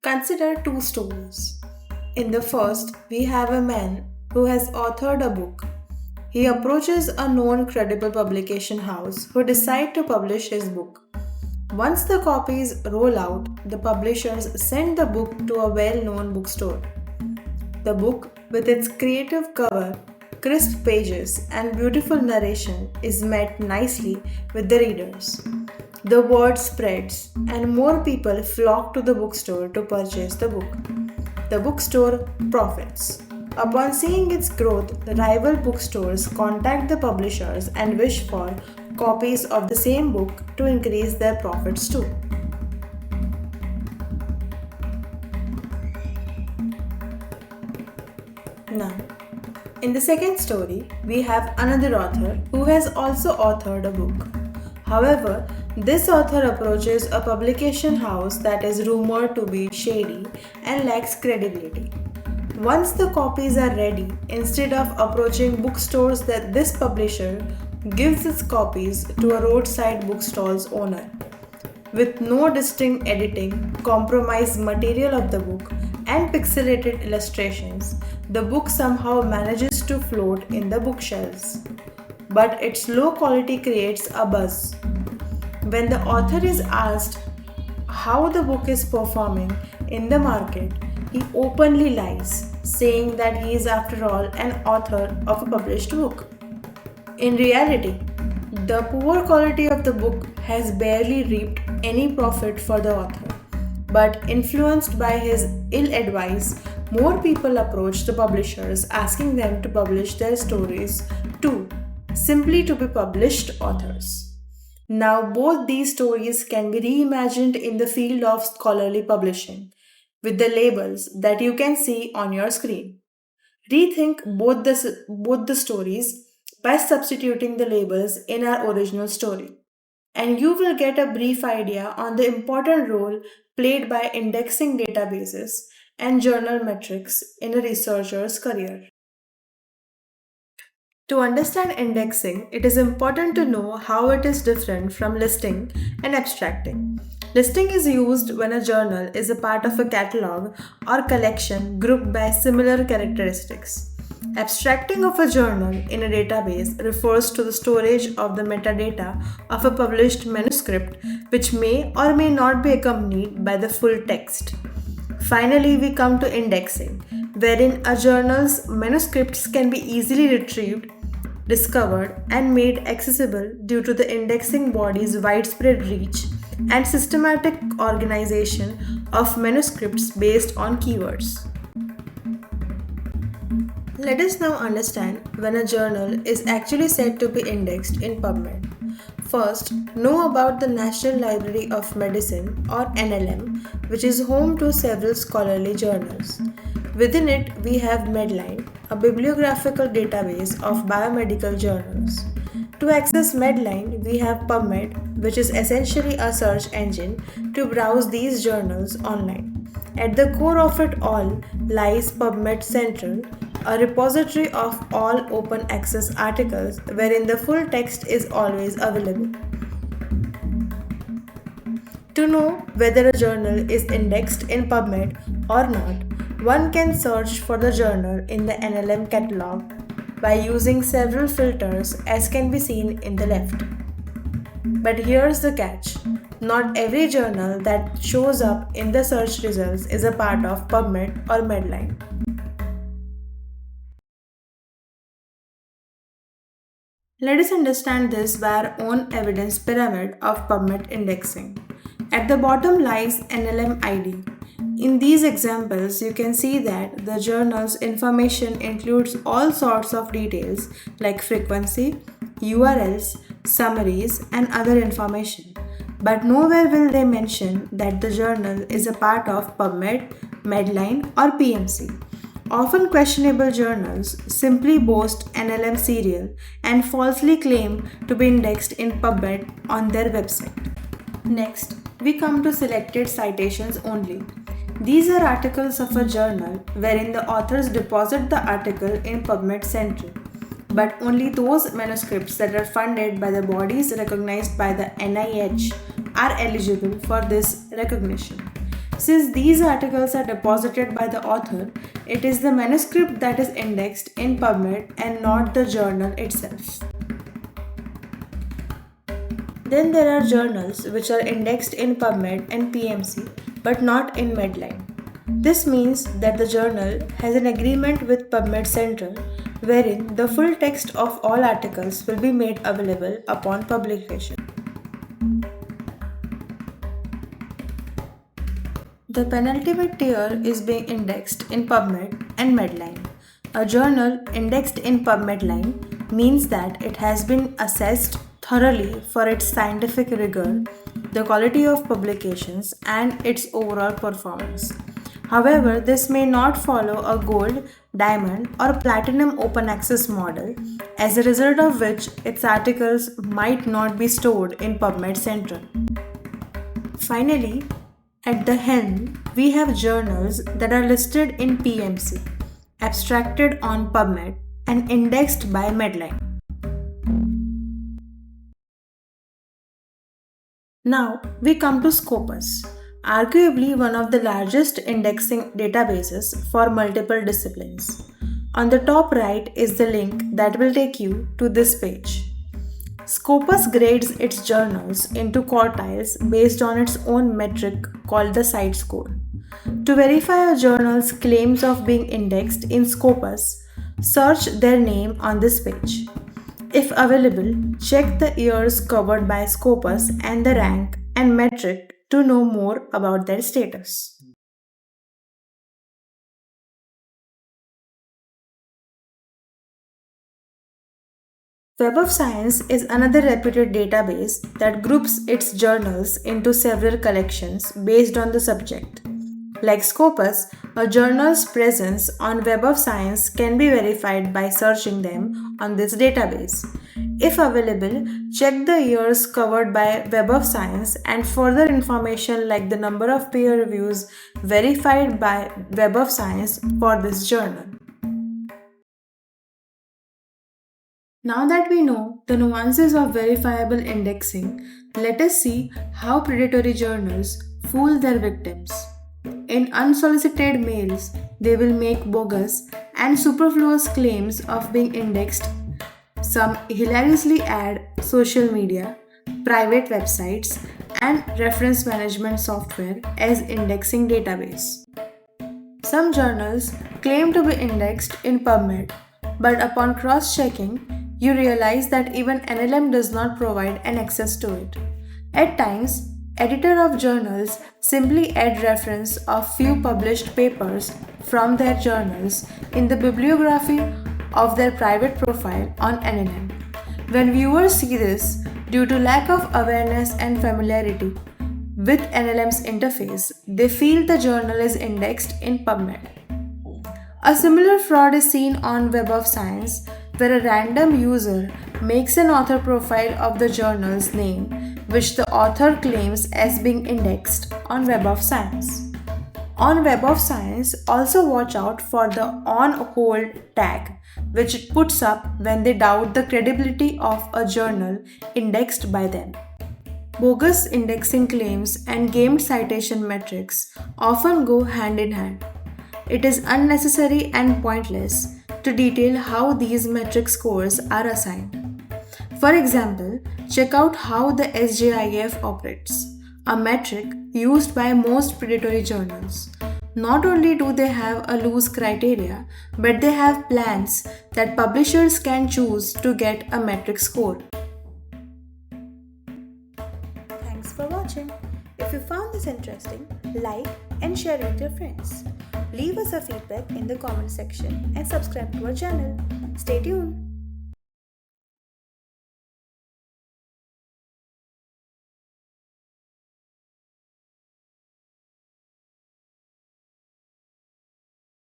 Consider two stories. In the first, we have a man who has authored a book. He approaches a known credible publication house who decide to publish his book. Once the copies roll out, the publishers send the book to a well-known bookstore. The book, with its creative cover, crisp pages, and beautiful narration, is met nicely with the readers. The word spreads, and more people flock to the bookstore to purchase the book. The bookstore profits. Upon seeing its growth, the rival bookstores contact the publishers and wish for copies of the same book to increase their profits too. Now, in the second story, we have another author who has also authored a book. However, this author approaches a publication house that is rumored to be shady and lacks credibility. Once the copies are ready, instead of approaching bookstores, this publisher gives its copies to a roadside bookstall's owner. With no distinct editing, compromised material of the book, and pixelated illustrations, the book somehow manages to float in the bookshelves. But its low quality creates a buzz. When the author is asked how the book is performing in the market, he openly lies, saying that he is after all an author of a published book. In reality, the poor quality of the book has barely reaped any profit for the author. But influenced by his ill advice, more people approach the publishers asking them to publish their stories too, simply to be published authors. Now, both these stories can be reimagined in the field of scholarly publishing with the labels that you can see on your screen. Rethink both the stories by substituting the labels in our original story, and you will get a brief idea on the important role played by indexing databases and journal metrics in a researcher's career. To understand indexing, it is important to know how it is different from listing and abstracting. Listing is used when a journal is a part of a catalog or collection grouped by similar characteristics. Abstracting of a journal in a database refers to the storage of the metadata of a published manuscript, which may or may not be accompanied by the full text. Finally, we come to indexing, wherein a journal's manuscripts can be easily retrieved, discovered, and made accessible due to the indexing body's widespread reach and systematic organization of manuscripts based on keywords. Let us now understand when a journal is actually said to be indexed in PubMed. First, know about the National Library of Medicine or NLM, which is home to several scholarly journals. Within it, we have Medline, a bibliographical database of biomedical journals. To access Medline, we have PubMed, which is essentially a search engine to browse these journals online. At the core of it all lies PubMed Central, a repository of all open access articles wherein the full text is always available. To know whether a journal is indexed in PubMed or not, one can search for the journal in the NLM catalog by using several filters as can be seen in the left. But here's the catch. Not every journal that shows up in the search results is a part of PubMed or Medline. Let us understand this by our own evidence pyramid of PubMed indexing. At the bottom lies NLM ID. In these examples, you can see that the journal's information includes all sorts of details like frequency, URLs, summaries, and other information. But nowhere will they mention that the journal is a part of PubMed, Medline, or PMC. Often questionable journals simply boast NLM serial and falsely claim to be indexed in PubMed on their website. Next, we come to selected citations only. These are articles of a journal wherein the authors deposit the article in PubMed Central, but only those manuscripts that are funded by the bodies recognized by the NIH are eligible for this recognition. Since these articles are deposited by the author, it is the manuscript that is indexed in PubMed and not the journal itself. Then there are journals which are indexed in PubMed and PMC but not in Medline. This means that the journal has an agreement with PubMed Central wherein the full text of all articles will be made available upon publication. The penultimate tier is being indexed in PubMed and Medline. A journal indexed in PubMed line means that it has been assessed thoroughly for its scientific rigor, the quality of publications, and its overall performance. However, this may not follow a gold, diamond, or platinum open access model, as a result of which its articles might not be stored in PubMed Central. Finally, at the end, we have journals that are listed in PMC, abstracted on PubMed, and indexed by Medline. Now we come to Scopus, arguably one of the largest indexing databases for multiple disciplines. On the top right is the link that will take you to this page. Scopus grades its journals into quartiles based on its own metric called the site score. To verify a journal's claims of being indexed in Scopus, search their name on this page. If available, check the years covered by Scopus and the rank and metric to know more about their status. Web of Science is another reputed database that groups its journals into several collections based on the subject. Like Scopus, a journal's presence on Web of Science can be verified by searching them on this database. If available, check the years covered by Web of Science and further information like the number of peer reviews verified by Web of Science for this journal. Now that we know the nuances of verifiable indexing, let us see how predatory journals fool their victims. In unsolicited mails, they will make bogus and superfluous claims of being indexed. Some hilariously add social media, private websites, and reference management software as indexing database. Some journals claim to be indexed in PubMed, but upon cross-checking, you realize that even NLM does not provide an access to it. At times, editor of journals simply add reference of few published papers from their journals in the bibliography of their private profile on NLM. When viewers see this, due to lack of awareness and familiarity with NLM's interface, they feel the journal is indexed in PubMed. A similar fraud is seen on Web of Science, where a random user makes an author profile of the journal's name, which the author claims as being indexed on Web of Science. On Web of Science, also watch out for the on hold tag, which it puts up when they doubt the credibility of a journal indexed by them. Bogus indexing claims and gamed citation metrics often go hand in hand. It is unnecessary and pointless to detail how these metric scores are assigned. For example, check out how the SJIF operates, a metric used by most predatory journals. Not only do they have a loose criteria, but they have plans that publishers can choose to get a metric score. Thanks for watching. If you found this interesting, like and share it with your friends. Leave us a feedback in the comment section and subscribe to our channel. Stay tuned.